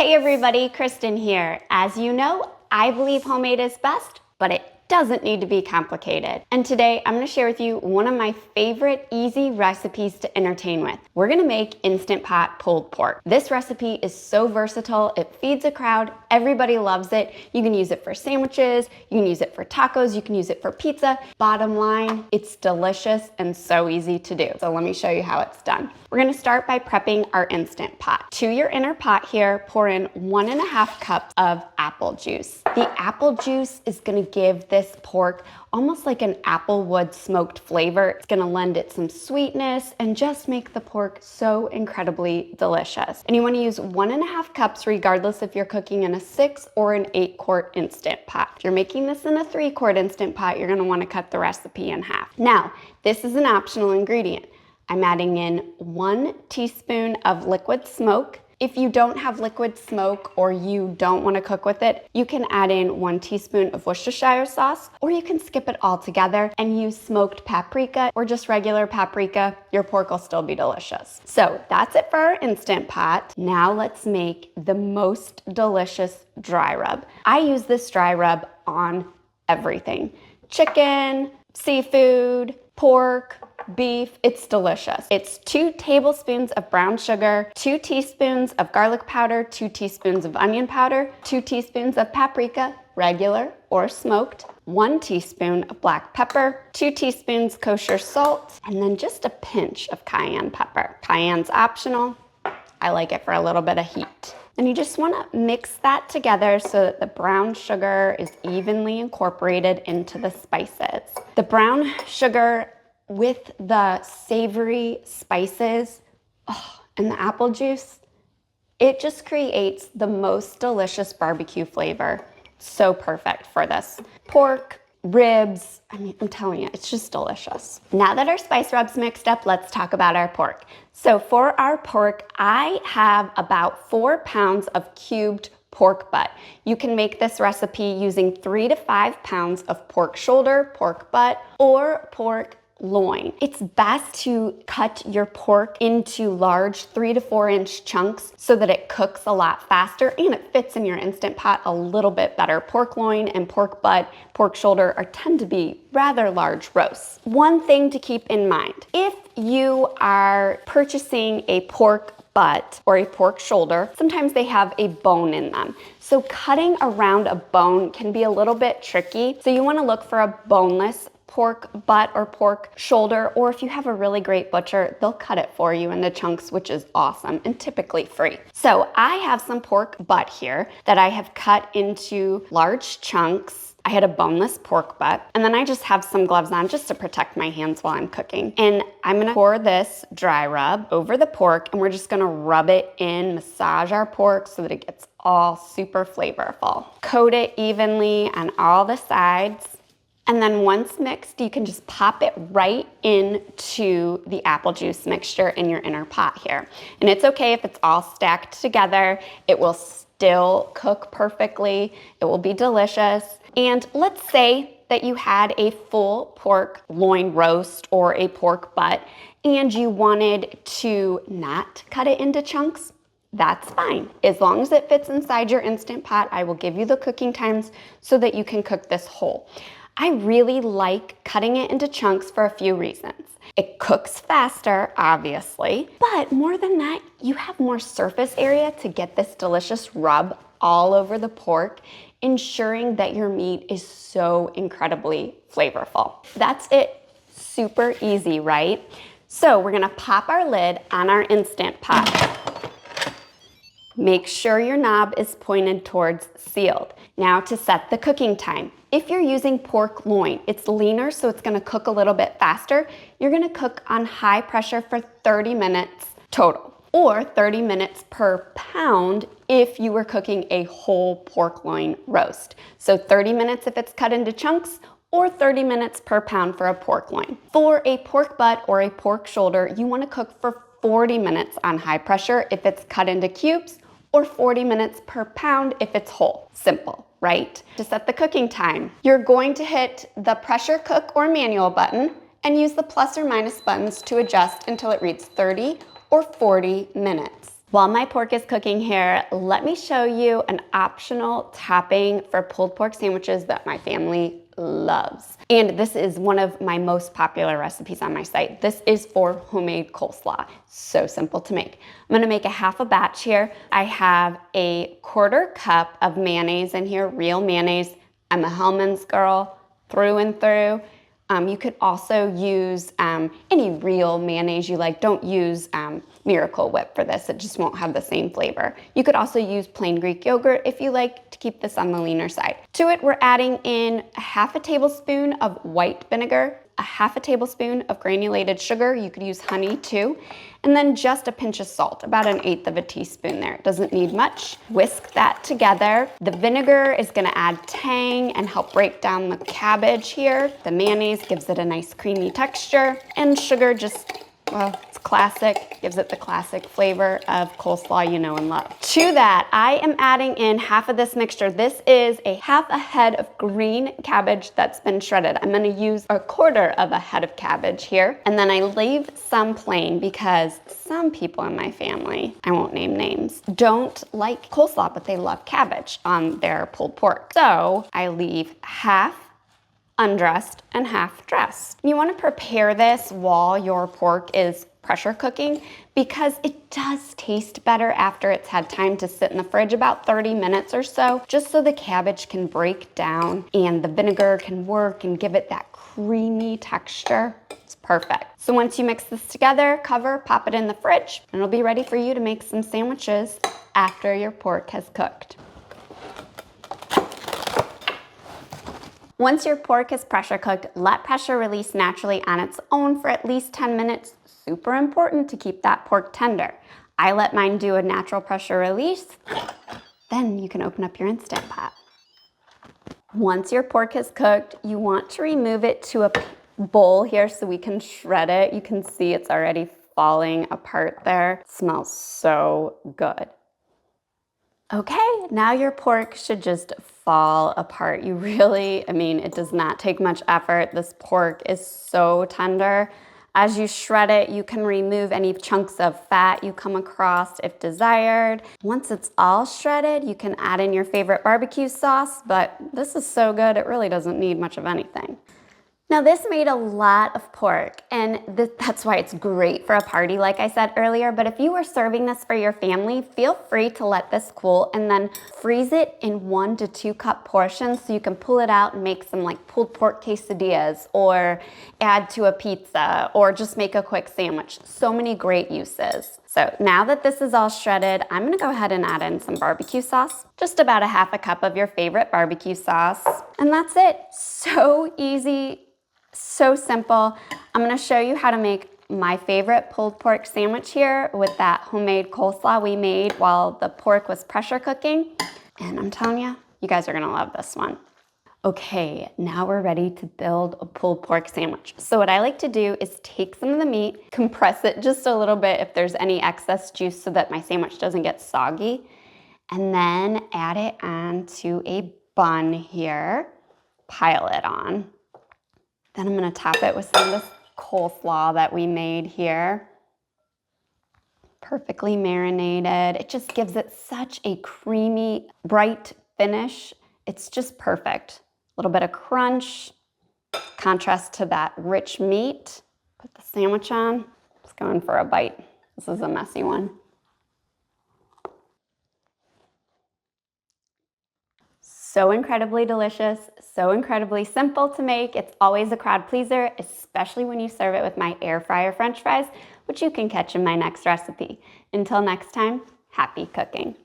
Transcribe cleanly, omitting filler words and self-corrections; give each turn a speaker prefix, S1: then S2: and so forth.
S1: Hey everybody, Kristen here. As you know, I believe homemade is best, but it doesn't need to be complicated. And today I'm going to share with you one of my favorite easy recipes to entertain with. We're going to make Instant Pot pulled pork. This recipe is so versatile, it feeds a crowd, everybody loves it. You can use it for sandwiches, you can use it for tacos, you can use it for pizza. Bottom line, it's delicious and so easy to do. So let me show you how it's done. We're going to start by prepping our Instant Pot. To your inner pot here, pour in 1.5 cups of apple juice. The apple juice is going to give this pork almost like an applewood smoked flavor. It's going to lend it some sweetness and just make the pork so incredibly delicious. And you want to use 1.5 cups regardless if you're cooking in a 6 or an 8-quart Instant Pot. If you're making this in a 3-quart Instant Pot, you're going to want to cut the recipe in half. Now, this is an optional ingredient. I'm adding in 1 teaspoon of liquid smoke. If you don't have liquid smoke or you don't want to cook with it, you can add in 1 teaspoon of Worcestershire sauce, or you can skip it all together and use smoked paprika or just regular paprika. Your pork will still be delicious. So that's it for our Instant Pot. Now let's make the most delicious dry rub. I use this dry rub on everything. Chicken, seafood, pork, beef, it's delicious. It's 2 tablespoons of brown sugar, 2 teaspoons of garlic powder, 2 teaspoons of onion powder, 2 teaspoons of paprika, regular or smoked, 1 teaspoon of black pepper, 2 teaspoons kosher salt, and then just a pinch of cayenne pepper. Cayenne's optional. I like it for a little bit of heat. And you just want to mix that together so that the brown sugar is evenly incorporated into the spices. The brown sugar with the savory spices and the apple juice, it just creates the most delicious barbecue flavor. So perfect for this. Pork, ribs, I'm telling you, it's just delicious. Now that our spice rub's mixed up, let's talk about our pork. So for our pork, I have about 4 pounds of cubed pork butt. You can make this recipe using 3 to 5 pounds of pork shoulder, pork butt, or pork loin. It's best to cut your pork into large 3 to 4 inch chunks so that it cooks a lot faster and it fits in your Instant Pot a little bit better. Pork loin and pork butt, pork shoulder tend to be rather large roasts. One thing to keep in mind, if you are purchasing a pork butt or a pork shoulder, sometimes they have a bone in them. So cutting around a bone can be a little bit tricky. So you want to look for a boneless pork butt or pork shoulder, or if you have a really great butcher, they'll cut it for you into chunks, which is awesome and typically free. So I have some pork butt here that I have cut into large chunks. I had a boneless pork butt, and then I just have some gloves on just to protect my hands while I'm cooking. And I'm gonna pour this dry rub over the pork, and we're just gonna rub it in, massage our pork so that it gets all super flavorful. Coat it evenly on all the sides. And then once mixed, you can just pop it right into the apple juice mixture in your inner pot here. And it's okay if it's all stacked together. It will still cook perfectly. It will be delicious. And let's say that you had a full pork loin roast or a pork butt and you wanted to not cut it into chunks. That's fine. As long as it fits inside your Instant Pot, I will give you the cooking times so that you can cook this whole. I really like cutting it into chunks for a few reasons. It cooks faster, obviously, but more than that, you have more surface area to get this delicious rub all over the pork, ensuring that your meat is so incredibly flavorful. That's it. Super easy, right? So we're gonna pop our lid on our Instant Pot. Make sure your knob is pointed towards sealed. Now to set the cooking time. If you're using pork loin, it's leaner, so it's gonna cook a little bit faster. You're gonna cook on high pressure for 30 minutes total, or 30 minutes per pound if you were cooking a whole pork loin roast. So 30 minutes if it's cut into chunks, or 30 minutes per pound for a pork loin. For a pork butt or a pork shoulder, you wanna cook for 40 minutes on high pressure if it's cut into cubes, or 40 minutes per pound if it's whole. Simple, right? To set the cooking time, you're going to hit the pressure cook or manual button and use the plus or minus buttons to adjust until it reads 30 or 40 minutes. While my pork is cooking here, let me show you an optional topping for pulled pork sandwiches that my family loves. And this is one of my most popular recipes on my site. This is for homemade coleslaw. So simple to make. I'm gonna make a half a batch here. I have a 1/4 cup of mayonnaise in here, real mayonnaise. I'm a Hellmann's girl through and through. You could also use any real mayonnaise you like. Don't use Miracle Whip for this. It just won't have the same flavor. You could also use plain Greek yogurt if you like to keep this on the leaner side. To it, we're adding in a 1/2 tablespoon of white vinegar, a 1/2 tablespoon of granulated sugar. You could use honey too. And then just a pinch of salt, about 1/8 teaspoon there. It doesn't need much. Whisk that together. The vinegar is gonna add tang and help break down the cabbage here. The mayonnaise gives it a nice creamy texture. And sugar just, well, it's classic, gives it the classic flavor of coleslaw you know and love. To that, I am adding in half of this mixture. This is a 1/2 head of green cabbage that's been shredded. I'm gonna use a 1/4 head of cabbage here. And then I leave some plain because some people in my family, I won't name names, don't like coleslaw, but they love cabbage on their pulled pork. So I leave half undressed and half dressed. You want to prepare this while your pork is pressure cooking because it does taste better after it's had time to sit in the fridge, about 30 minutes or so, just so the cabbage can break down and the vinegar can work and give it that creamy texture. It's perfect. So once you mix this together, cover, pop it in the fridge, and it'll be ready for you to make some sandwiches after your pork has cooked. Once your pork is pressure cooked, let pressure release naturally on its own for at least 10 minutes. Super important to keep that pork tender. I let mine do a natural pressure release. Then you can open up your Instant Pot. Once your pork is cooked, you want to remove it to a bowl here so we can shred it. You can see it's already falling apart there. It smells so good. Okay, now your pork should just fall apart. You really, it does not take much effort. This pork is so tender. As you shred it, you can remove any chunks of fat you come across if desired. Once it's all shredded, you can add in your favorite barbecue sauce, but this is so good, it really doesn't need much of anything. Now this made a lot of pork, and that's why it's great for a party, like I said earlier, but if you were serving this for your family, feel free to let this cool and then freeze it in 1 to 2 cup portions so you can pull it out and make some like pulled pork quesadillas or add to a pizza or just make a quick sandwich. So many great uses. So now that this is all shredded, I'm gonna go ahead and add in some barbecue sauce, just about a 1/2 cup of your favorite barbecue sauce. And that's it, so easy. So simple. I'm gonna show you how to make my favorite pulled pork sandwich here with that homemade coleslaw we made while the pork was pressure cooking. And I'm telling you, you guys are gonna love this one. Okay, now we're ready to build a pulled pork sandwich. So what I like to do is take some of the meat, compress it just a little bit if there's any excess juice so that my sandwich doesn't get soggy, and then add it onto a bun here, pile it on. Then I'm gonna top it with some of this coleslaw that we made here. Perfectly marinated. It just gives it such a creamy, bright finish. It's just perfect. A little bit of crunch, contrast to that rich meat. Put the sandwich on. Just going for a bite. This is a messy one. So incredibly delicious, so incredibly simple to make. It's always a crowd pleaser, especially when you serve it with my air fryer French fries, which you can catch in my next recipe. Until next time, happy cooking.